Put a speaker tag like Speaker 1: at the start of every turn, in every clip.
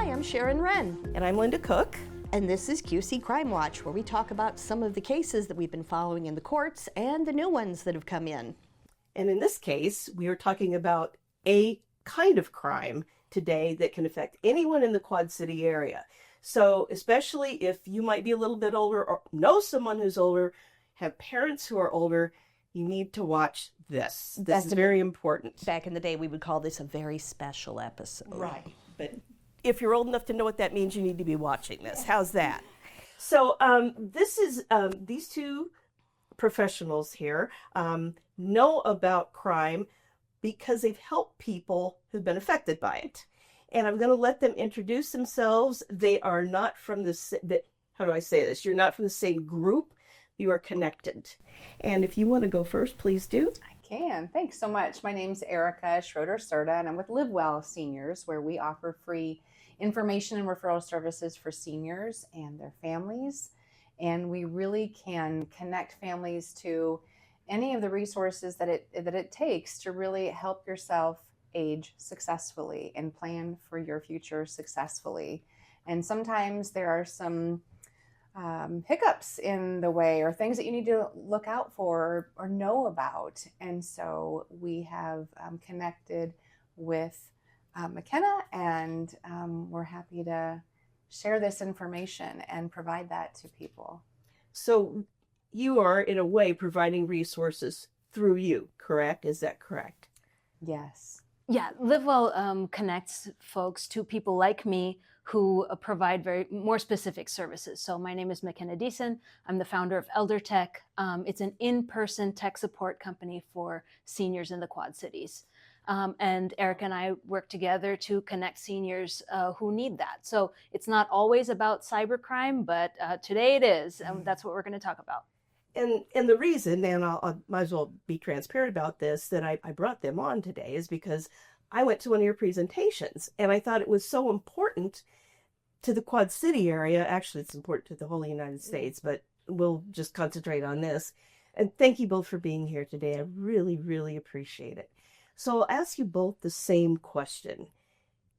Speaker 1: I'm Sharon Wren.
Speaker 2: And I'm Linda Cook.
Speaker 1: And this is QC Crime Watch, where we talk about some of the cases that we've been following in the courts and the new ones that have come in.
Speaker 2: And in this case, we are talking about a kind of crime today that can affect anyone in the Quad City area. So especially if you might be a little bit older or know someone who's older, have parents who are older, you need to watch this. This is very important.
Speaker 1: Back in the day, we would call this a very special episode.
Speaker 2: Right. But if you're old enough to know what that means, you need to be watching this. How's that? So this is these two professionals here know about crime because they've helped people who've been affected by it. And I'm going to let them introduce themselves. They are not from how do I say this? You're not from the same group. You are connected. And if you want to go first, please do.
Speaker 3: I can. Thanks so much. My name's Erica Schroeder-Serta, and I'm with Live Well Seniors, where we offer free information and referral services for seniors and their families. And we really can connect families to any of the resources that it takes to really help yourself age successfully and plan for your future successfully. And sometimes there are some hiccups in the way or things that you need to look out for or know about. And so we have connected with McKenna, and we're happy to share this information and provide that to people.
Speaker 2: So you are, in a way, providing resources through you, correct? Is that correct?
Speaker 3: Yes.
Speaker 4: Yeah, LiveWell connects folks to people like me who provide more specific services. So my name is McKenna Deason. I'm the founder of ElderTech. It's an in-person tech support company for seniors in the Quad Cities. And Erica and I work together to connect seniors who need that. So it's not always about cybercrime, but today it is, and that's what we're going to talk about.
Speaker 2: And the reason, and I might as well be transparent about this, that I brought them on today is because I went to one of your presentations, and I thought it was so important to the Quad City area. Actually, it's important to the whole United States, but we'll just concentrate on this. And thank you both for being here today. I really, really appreciate it. So I'll ask you both the same question.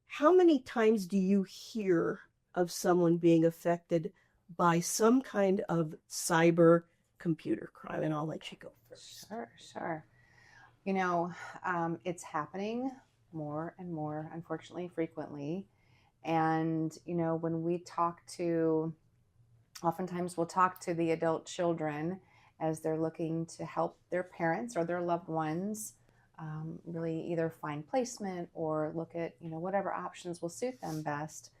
Speaker 2: How many times do you hear of someone being affected by some kind of cyber computer crime? And I'll let you go first.
Speaker 3: Sure. You know, it's happening more and more, unfortunately, frequently. And, you know, when we oftentimes we'll talk to the adult children as they're looking to help their parents or their loved ones really either find placement or look at, you know, whatever options will suit them best.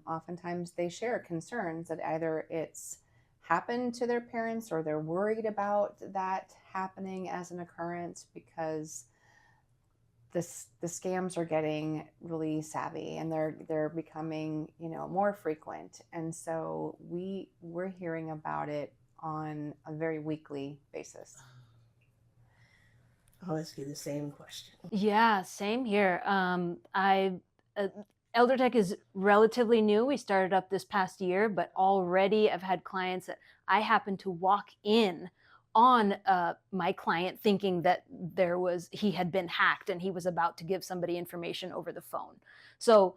Speaker 3: Oftentimes they share concerns that either it's happened to their parents or they're worried about that happening as an occurrence because the scams are getting really savvy and they're becoming, you know, more frequent. And so we're hearing about it on a very weekly basis.
Speaker 2: I'll ask you the same question.
Speaker 4: Yeah, same here. ElderTech is relatively new. We started up this past year, but already I've had clients that I happened to walk in on my client thinking that he had been hacked and he was about to give somebody information over the phone. So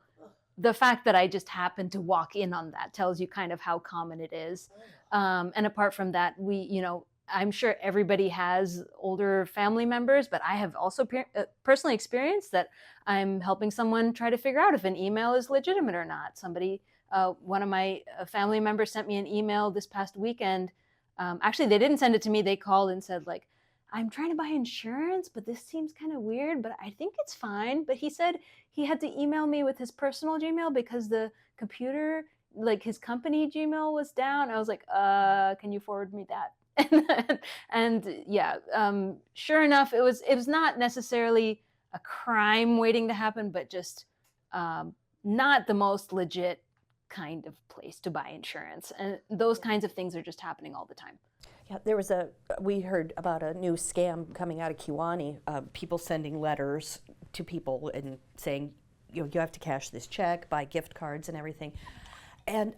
Speaker 4: the fact that I just happened to walk in on that tells you kind of how common it is. And apart from that, I'm sure everybody has older family members, but I have also personally experienced that I'm helping someone try to figure out if an email is legitimate or not. One of my family members sent me an email this past weekend. Actually, they didn't send it to me. They called and said, like, I'm trying to buy insurance, but this seems kind of weird, but I think it's fine. But he said he had to email me with his personal Gmail because the computer, like his company Gmail was down. I was like, can you forward me that? Sure enough, it was not necessarily a crime waiting to happen, but just not the most legit kind of place to buy insurance. And those kinds of things are just happening all the time.
Speaker 1: Yeah, we heard about a new scam coming out of Kewanee, people sending letters to people and saying, you have to cash this check, buy gift cards and everything. And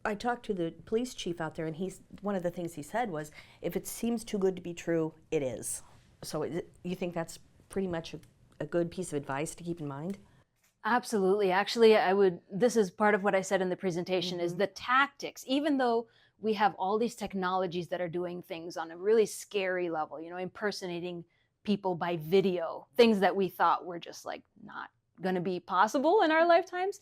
Speaker 1: I talked to the police chief out there, and one of the things he said was, if it seems too good to be true, it is. So you think that's pretty much a good piece of advice to keep in mind?
Speaker 4: Absolutely. Actually, this is part of what I said in the presentation is the tactics, even though we have all these technologies that are doing things on a really scary level, impersonating people by video, things that we thought were just like not going to be possible in our lifetimes.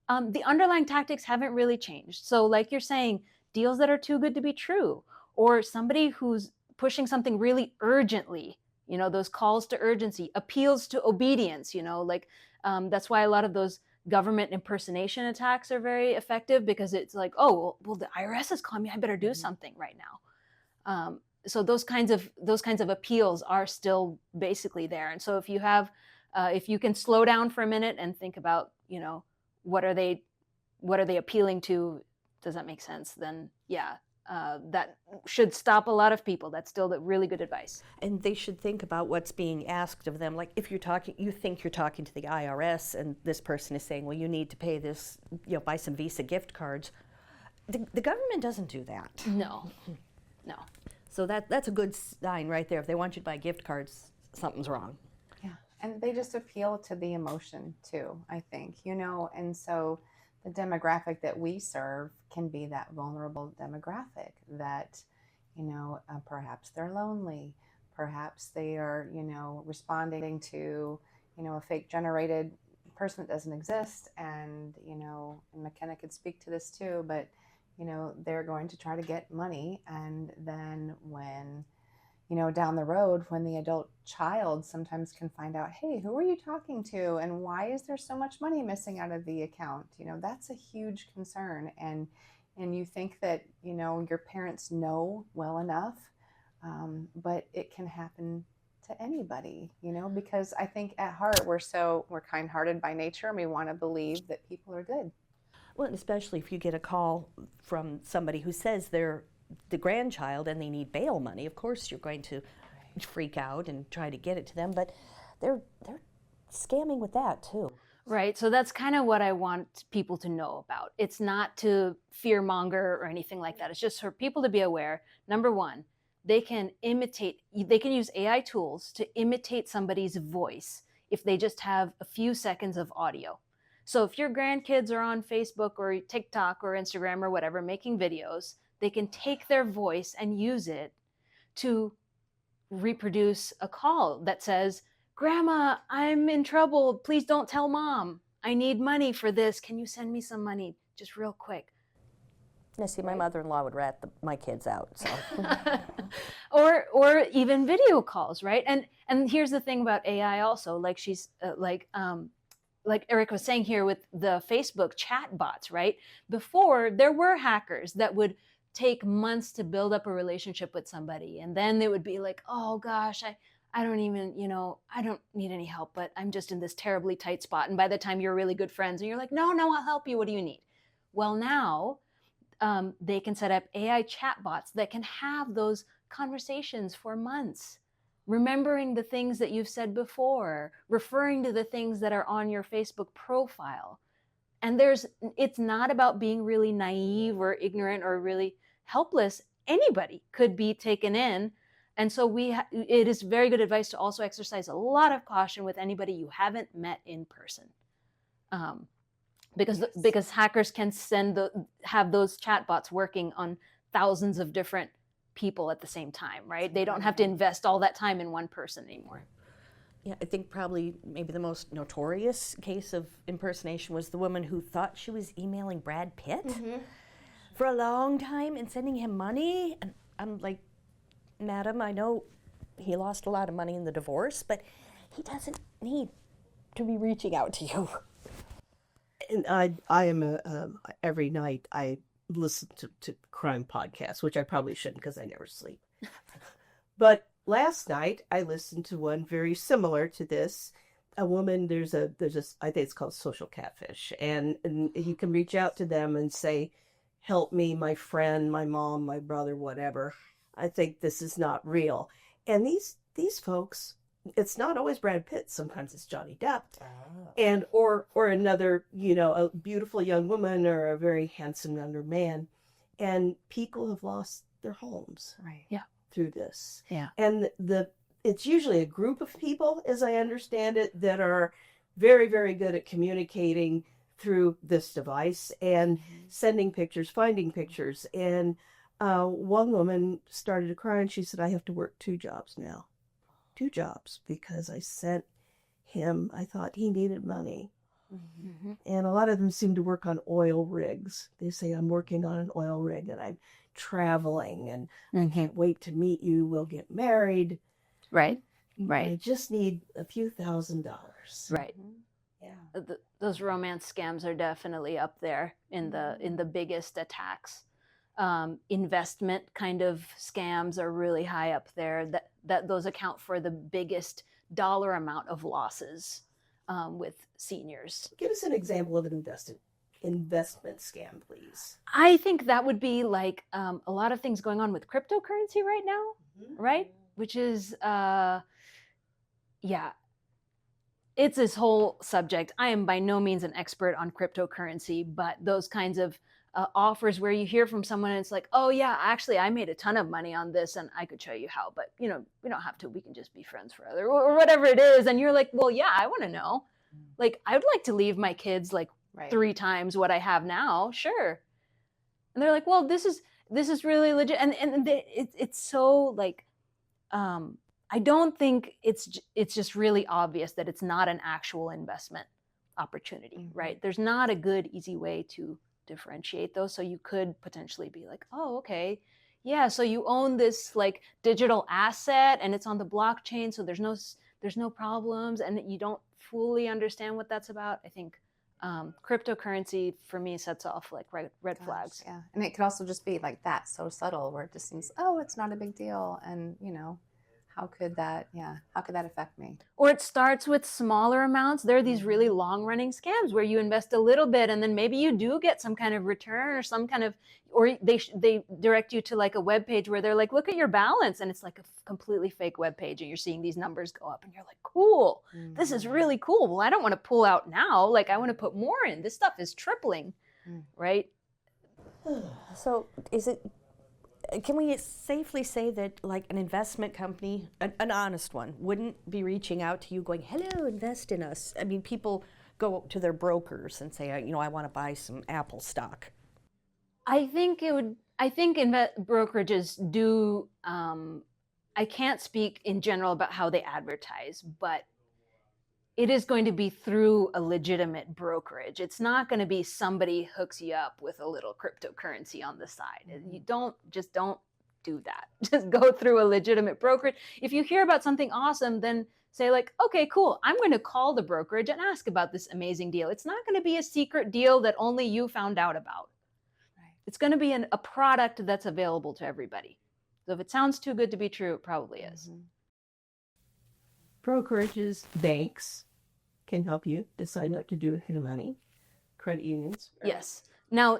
Speaker 4: The underlying tactics haven't really changed. So like you're saying, deals that are too good to be true, or somebody who's pushing something really urgently, those calls to urgency, appeals to obedience, that's why a lot of those government impersonation attacks are very effective, because it's like, oh, well, the IRS is calling me, I better do something right now. So those kinds of appeals are still basically there. And so if you can slow down for a minute and think about, what are they appealing to? Does that make sense? Then that should stop a lot of people. That's still really good advice.
Speaker 1: And they should think about what's being asked of them. Like if you think you're talking to the IRS, and this person is saying, well, you need to pay this, buy some Visa gift cards. The government doesn't do that.
Speaker 4: No.
Speaker 1: So that's a good sign right there. If they want you to buy gift cards, something's wrong.
Speaker 3: Yeah, and they just appeal to the emotion too, I think, and so the demographic that we serve can be that vulnerable demographic that, perhaps they're lonely, perhaps they are, responding to, a fake generated person that doesn't exist. And, and McKenna could speak to this too, but, they're going to try to get money. And then when, down the road, when the adult child sometimes can find out, hey, who are you talking to? And why is there so much money missing out of the account? That's a huge concern. And you think that, your parents know well enough, but it can happen to anybody, because I think at heart, we're kind-hearted by nature, and we want to believe that people are good.
Speaker 1: Well, and especially if you get a call from somebody who says they're the grandchild and they need bail money, of course you're going to freak out and try to get it to them, but they're scamming with that too.
Speaker 4: Right. So that's kind of what I want people to know about. It's not to fearmonger or anything like that. It's just for people to be aware. Number one, they can use AI tools to imitate somebody's voice if they just have a few seconds of audio. So if your grandkids are on Facebook or TikTok or Instagram or whatever making videos, they can take their voice and use it to reproduce a call that says, Grandma, I'm in trouble. Please don't tell Mom. I need money for this. Can you send me some money just real quick?
Speaker 1: Now, see, my mother-in-law would rat my kids out. So.
Speaker 4: or even video calls, right? And here's the thing about AI also, like like Eric was saying here with the Facebook chat bots, right? Before, there were hackers that would take months to build up a relationship with somebody. And then they would be like, oh gosh, I don't even, I don't need any help, but I'm just in this terribly tight spot. And by the time you're really good friends and you're like, no, I'll help you. What do you need? Well, now they can set up AI chatbots that can have those conversations for months, remembering the things that you've said before, referring to the things that are on your Facebook profile. And it's not about being really naive or ignorant or really helpless. Anybody could be taken in. And so it is very good advice to also exercise a lot of caution with anybody you haven't met in person. Because hackers can have those chatbots working on thousands of different people at the same time, right? They don't have to invest all that time in one person anymore.
Speaker 1: Yeah, I think probably maybe the most notorious case of impersonation was the woman who thought she was emailing Brad Pitt for a long time and sending him money. And I'm like, Madam, I know he lost a lot of money in the divorce, but he doesn't need to be reaching out to you.
Speaker 2: And I am every night I listen to crime podcasts, which I probably shouldn't because I never sleep. But last night I listened to one very similar to this. A woman, there's I think it's called Social Catfish, and you can reach out to them and say, help me, my friend, my mom, my brother, whatever. I think this is not real. And these folks, it's not always Brad Pitt. Sometimes it's Johnny Depp, and or another, a beautiful young woman or a very handsome younger man, and people have lost their homes,
Speaker 3: right?
Speaker 4: Yeah,
Speaker 2: through this.
Speaker 4: Yeah,
Speaker 2: and it's usually a group of people, as I understand it, that are very, very good at communicating through this device and sending pictures, finding pictures. And one woman started to cry and she said, I have to work 2 jobs now. 2 jobs because I sent him, I thought he needed money.
Speaker 4: Mm-hmm.
Speaker 2: And a lot of them seem to work on oil rigs. They say, I'm working on an oil rig and I'm traveling and I can't wait to meet you. We'll get married.
Speaker 4: Right.
Speaker 2: I
Speaker 4: Right.
Speaker 2: just need a few $1,000s.
Speaker 4: Right.
Speaker 2: Yeah.
Speaker 4: Those romance scams are definitely up there in the biggest attacks. Investment kind of scams are really high up there. That those account for the biggest dollar amount of losses with seniors.
Speaker 2: Give us an example of an investment scam, please.
Speaker 4: I think that would be like a lot of things going on with cryptocurrency right now, right? Which is, yeah, it's this whole subject. I am by no means an expert on cryptocurrency, but those kinds of offers where you hear from someone and it's like, oh yeah, actually I made a ton of money on this and I could show you how, but we don't have to, we can just be friends forever or whatever it is. And you're like, well, yeah, I want to know. Like, I would like to leave my kids like 3 times what I have now. Sure. And they're like, well, this is really legit. And it's so like, I don't think it's just really obvious that it's not an actual investment opportunity, right? There's not a good, easy way to differentiate those. So you could potentially be like, oh, okay, yeah, so you own this like digital asset and it's on the blockchain, so there's no problems, and you don't fully understand what that's about. I think cryptocurrency for me sets off like red flags.
Speaker 3: Yeah, and it could also just be like that, so subtle, where it just seems, oh, it's not a big deal, and how could that affect me?
Speaker 4: Or it starts with smaller amounts. There are these really long-running scams where you invest a little bit and then maybe you do get some kind of return or some kind of, or they direct you to like a web page where they're like, look at your balance, and it's like a completely fake web page and you're seeing these numbers go up and you're like, cool, this is really cool. Well, I don't want to pull out now. Like, I want to put more in. This stuff is tripling, right?
Speaker 1: So can we safely say that like an investment company, an honest one, wouldn't be reaching out to you going, hello, invest in us? I mean, people go to their brokers and say, I want to buy some Apple stock.
Speaker 4: I think brokerages do, I can't speak in general about how they advertise, but it is going to be through a legitimate brokerage. It's not going to be somebody hooks you up with a little cryptocurrency on the side. You don't do that. Just go through a legitimate brokerage. If you hear about something awesome, then say like, okay, cool, I'm going to call the brokerage and ask about this amazing deal. It's not going to be a secret deal that only you found out about. Right. It's going to be a product that's available to everybody. So if it sounds too good to be true, it probably is.
Speaker 2: Brokerages, banks can help you decide what to do with your money. Credit unions.
Speaker 4: Yes. Now,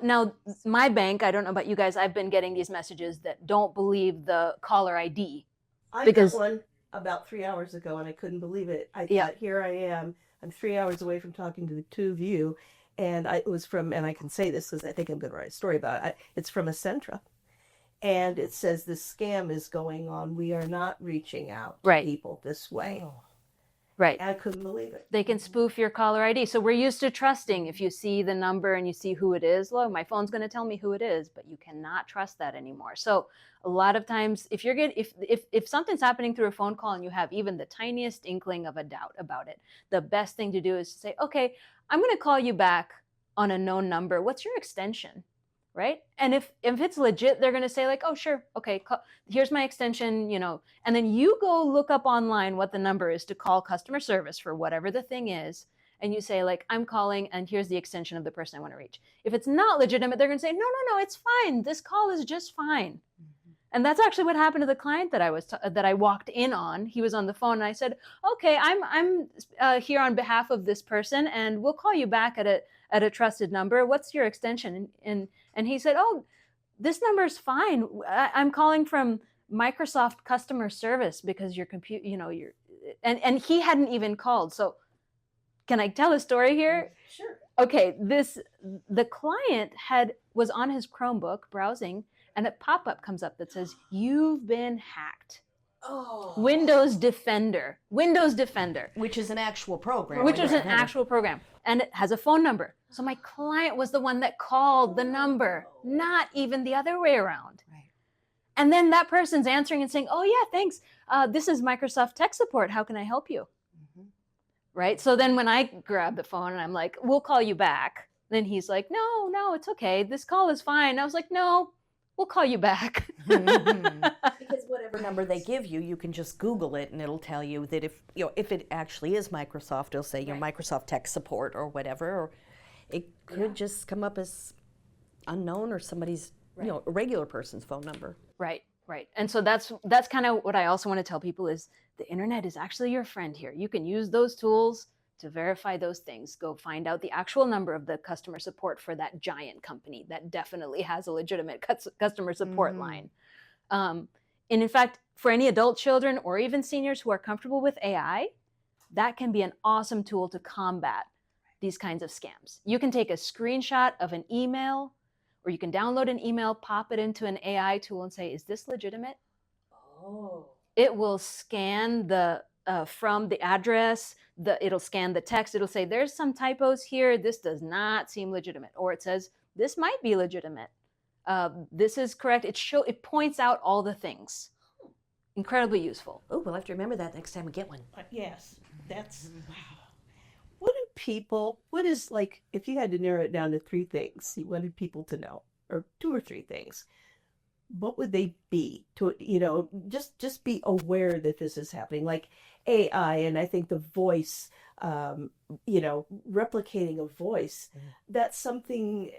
Speaker 4: my bank, I don't know about you guys, I've been getting these messages that don't believe the caller ID.
Speaker 2: I got one about 3 hours ago and I couldn't believe it. I thought, here I am. I'm 3 hours away from talking to the two of you. And it was from, and I can say this because I think I'm going to write a story about it. It's from Accentra. And it says this scam is going on. We are not reaching out to people this way. Oh.
Speaker 4: Right.
Speaker 2: I couldn't believe it.
Speaker 4: They can spoof your caller ID. So we're used to trusting if you see the number and you see who it is. Well, my phone's going to tell me who it is, but you cannot trust that anymore. So a lot of times if something's happening through a phone call and you have even the tiniest inkling of a doubt about it, the best thing to do is to say, okay, I'm going to call you back on a known number. What's your extension? Right? And if it's legit, they're going to say like, oh, sure. Okay. Here's my extension, and then you go look up online what the number is to call customer service for whatever the thing is. And you say like, I'm calling and here's the extension of the person I want to reach. If it's not legitimate, they're going to say, no, it's fine. This call is just fine. And that's actually what happened to the client that I walked in on. He was on the phone and I said, okay, I'm here on behalf of this person and we'll call you back at a trusted number. What's your extension? And he said, oh, this number is fine. I'm calling from Microsoft customer service because your computer, and he hadn't even called. So can I tell a story here?
Speaker 2: Sure.
Speaker 4: Okay. The client was on his Chromebook browsing and a pop-up comes up that says, you've been hacked.
Speaker 1: Oh.
Speaker 4: Windows Defender. Windows Defender.
Speaker 1: Which is an actual program.
Speaker 4: Which is an
Speaker 1: Right.
Speaker 4: actual program. And it has a phone number. So my client was the one that called the number, not even the other way around.
Speaker 3: Right.
Speaker 4: And then that person's answering and saying, oh, yeah, thanks. This is Microsoft Tech Support. How can I help you?
Speaker 3: Mhm.
Speaker 4: Right? So then when I grab the phone and I'm like, we'll call you back. Then he's like, no, it's okay. This call is fine. I was like, no, we'll call you back.
Speaker 1: Mhm. Because whatever number they give you, you can just Google it, and it'll tell you that if it actually is Microsoft, it'll say Microsoft Tech Support or whatever. Or it could just come up as unknown or somebody's a regular person's phone number.
Speaker 4: Right. And so that's kind of what I also want to tell people is the internet is actually your friend here. You can use those tools to verify those things. Go find out the actual number of the customer support for that giant company that definitely has a legitimate customer support line. And in fact, for any adult children or even seniors who are comfortable with AI, that can be an awesome tool to combat these kinds of scams. You can take a screenshot of an email, or you can download an email, pop it into an AI tool and say, is this legitimate?
Speaker 1: Oh.
Speaker 4: It will scan from the address, it'll scan the text, it'll say, there's some typos here, this does not seem legitimate. Or it says, this might be legitimate. This is correct. It points out all the things. Incredibly useful.
Speaker 1: Oh, we'll have to remember that next time we get one.
Speaker 2: Yes, that's wow. What is like, if you had to narrow it down to three things you wanted people to know, or two or three things, what would they be to, just be aware that this is happening, like AI, and I think the voice, replicating a voice, that's something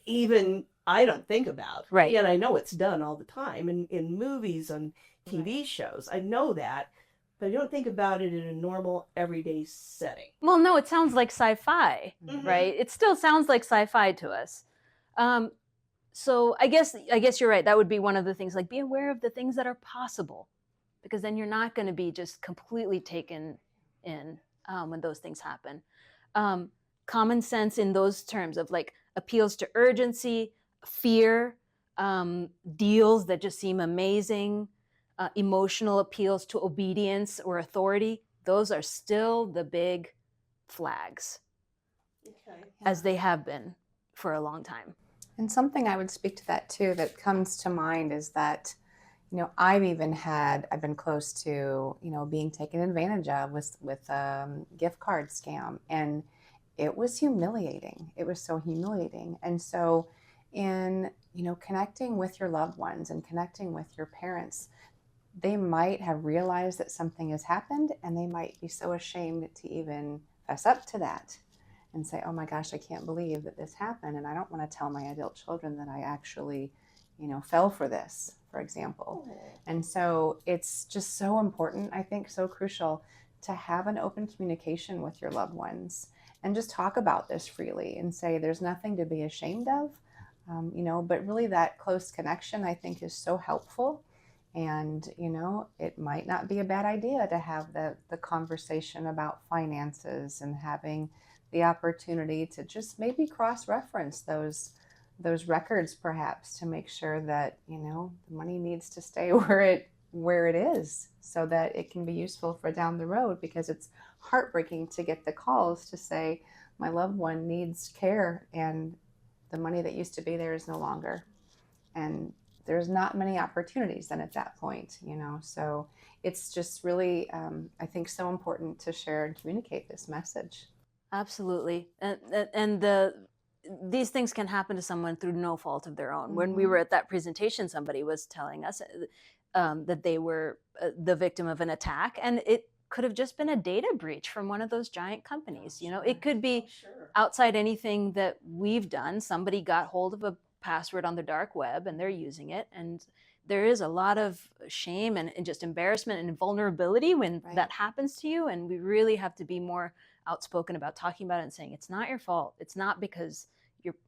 Speaker 2: even I don't think about.
Speaker 4: Right.
Speaker 2: And I know it's done all the time in movies, on TV shows. I know that, but I don't think about it in a normal everyday setting.
Speaker 4: Well, no, it sounds like sci-fi,
Speaker 2: Mhm.
Speaker 4: right? It still sounds like sci-fi to us. So I guess you're right. That would be one of the things, like be aware of the things that are possible, because then you're not going to be just completely taken in when those things happen. Common sense in those terms of like appeals to urgency, fear, deals that just seem amazing, emotional appeals to obedience or authority. Those are still the big flags, as they have been for a long time.
Speaker 3: And something I would speak to that too that comes to mind is that, I've been close to, being taken advantage of with gift card scam, and it was humiliating. It was so humiliating. And so in, connecting with your loved ones and connecting with your parents, they might have realized that something has happened, and they might be so ashamed to even fess up to that and say, oh my gosh, I can't believe that this happened. And I don't want to tell my adult children that I actually, fell for this, for example. And so it's just so important, I think, so crucial to have an open communication with your loved ones and just talk about this freely and say there's nothing to be ashamed of, but really that close connection, I think, is so helpful. And, it might not be a bad idea to have the conversation about finances and having the opportunity to just maybe cross-reference those records, perhaps, to make sure that, the money needs to stay where it is so that it can be useful for down the road, because it's heartbreaking to get the calls to say my loved one needs care and the money that used to be there is no longer. And there's not many opportunities then at that point, so it's just really, I think, so important to share and communicate this message.
Speaker 4: Absolutely. And these things can happen to someone through no fault of their own. When we were at that presentation, somebody was telling us that they were the victim of an attack, and it could have just been a data breach from one of those giant companies. It could be outside anything that we've done. Somebody got hold of a password on the dark web and they're using it. And there is a lot of shame and just embarrassment and vulnerability when that happens to you. And we really have to be more outspoken about talking about it and saying, it's not your fault. It's not because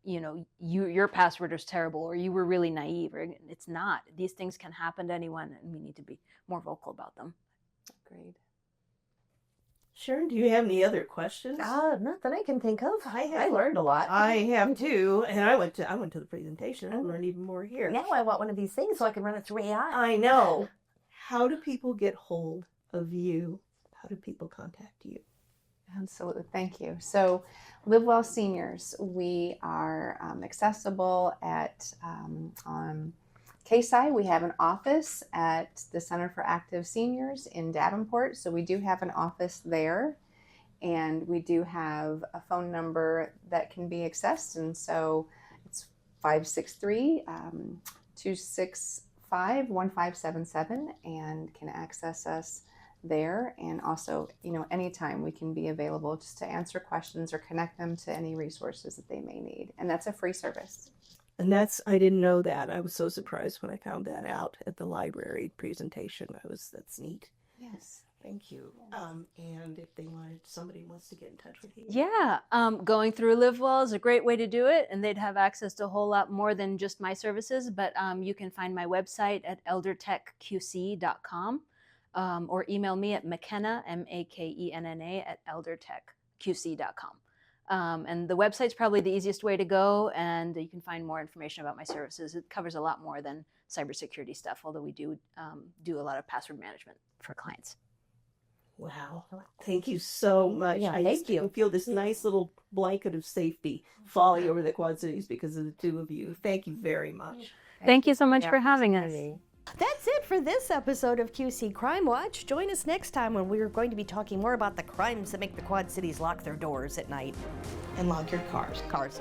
Speaker 4: your password is terrible or you were really naive, or it's not. These things can happen to anyone, and we need to be more vocal about them.
Speaker 3: Agreed.
Speaker 2: Sharon, do you have any other questions?
Speaker 1: Not that I can think of.
Speaker 2: I
Speaker 1: I learned a lot.
Speaker 2: I have too, and I went to the presentation. I learned even more here.
Speaker 1: Now I want one of these things so I can run it through AI.
Speaker 2: I know. how do people get hold of you? How do people contact you?
Speaker 3: Absolutely. Thank you. So, Live Well Seniors, we are accessible at on KSI. We have an office at the Center for Active Seniors in Davenport. So we do have an office there, and we do have a phone number that can be accessed. And so it's 563-265-1577 and can access us there. And also, anytime we can be available just to answer questions or connect them to any resources that they may need. And that's a free service.
Speaker 2: And I didn't know that. I was so surprised when I found that out at the library presentation. That's neat.
Speaker 3: Yes.
Speaker 2: Thank you. And if somebody wants to get in touch with you.
Speaker 4: Yeah, going through LiveWell is a great way to do it, and they'd have access to a whole lot more than just my services. But you can find my website at eldertechqc.com, or email me at McKenna, MAKENNA, at eldertechqc.com. And the website's probably the easiest way to go, and you can find more information about my services. It covers a lot more than cybersecurity stuff, although we do do a lot of password management for clients.
Speaker 2: Wow. Thank you so much.
Speaker 1: Yeah,
Speaker 2: I
Speaker 1: thank you.
Speaker 2: feel this nice little blanket of safety falling over the Quad Cities because of the two of you. Thank you very much.
Speaker 4: Thank you so much for having us.
Speaker 1: That's it for this episode of QC Crime Watch. Join us next time when we're going to be talking more about the crimes that make the Quad Cities lock their doors at night.
Speaker 2: And lock your cars.
Speaker 1: Cars.